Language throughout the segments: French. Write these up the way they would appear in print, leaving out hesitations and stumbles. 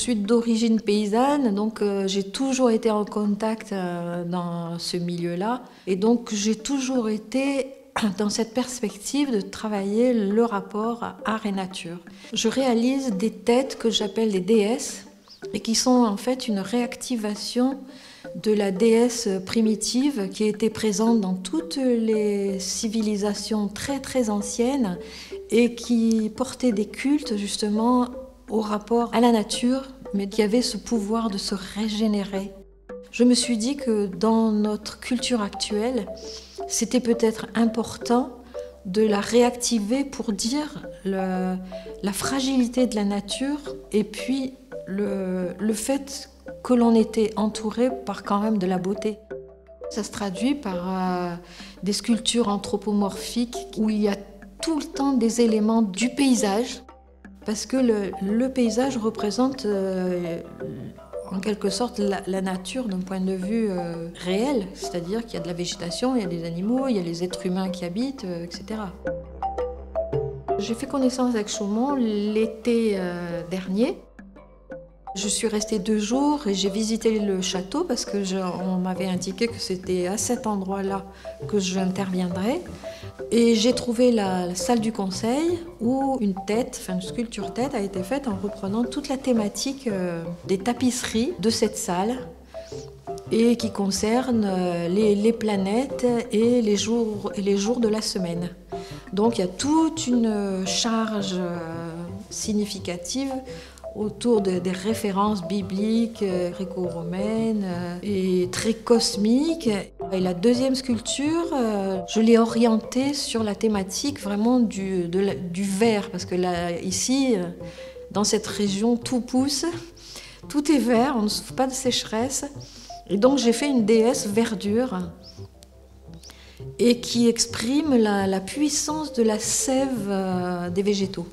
suis d'origine paysanne, donc j'ai toujours été en contact dans ce milieu-là. Et donc j'ai toujours été dans cette perspective de travailler le rapport art et nature. Je réalise des têtes que j'appelle des déesses et qui sont en fait une réactivation de la déesse primitive qui était présente dans toutes les civilisations très très anciennes et qui portait des cultes justement au rapport à la nature, mais qui avait ce pouvoir de se régénérer. Je me suis dit que dans notre culture actuelle, c'était peut-être important de la réactiver pour dire la fragilité de la nature et puis le fait que l'on était entouré par quand même de la beauté. Ça se traduit par des sculptures anthropomorphiques où il y a tout le temps des éléments du paysage, parce que le paysage représente en quelque sorte la nature d'un point de vue réel, c'est-à-dire qu'il y a de la végétation, il y a des animaux, il y a les êtres humains qui habitent, etc. J'ai fait connaissance avec Chaumont l'été dernier. Je suis restée 2 jours et j'ai visité le château parce qu'on m'avait indiqué que c'était à cet endroit-là que j'interviendrais. Et j'ai trouvé la salle du conseil où une sculpture tête a été faite en reprenant toute la thématique des tapisseries de cette salle et qui concerne les planètes et les jours de la semaine. Donc il y a toute une charge significative autour des références bibliques, gréco-romaines et très cosmiques. Et la deuxième sculpture, je l'ai orientée sur la thématique vraiment du vert, parce que là, ici, dans cette région, tout pousse, tout est vert, on ne souffre pas de sécheresse. Et donc j'ai fait une déesse verdure et qui exprime la puissance de la sève des végétaux.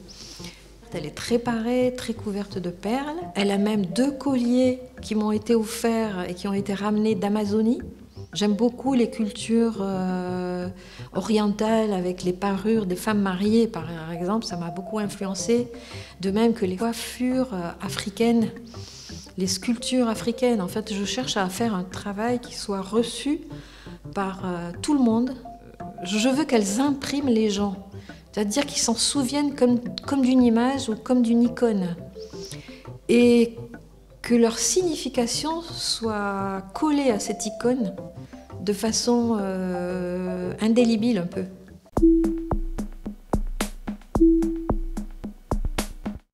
Elle est très parée, très couverte de perles. Elle a même 2 colliers qui m'ont été offerts et qui ont été ramenés d'Amazonie. J'aime beaucoup les cultures orientales avec les parures des femmes mariées, par exemple. Ça m'a beaucoup influencée. De même que les coiffures africaines, les sculptures africaines. En fait, je cherche à faire un travail qui soit reçu par tout le monde. Je veux qu'elles impriment les gens. C'est-à-dire qu'ils s'en souviennent comme d'une image ou comme d'une icône. Et que leur signification soit collée à cette icône de façon indélébile un peu.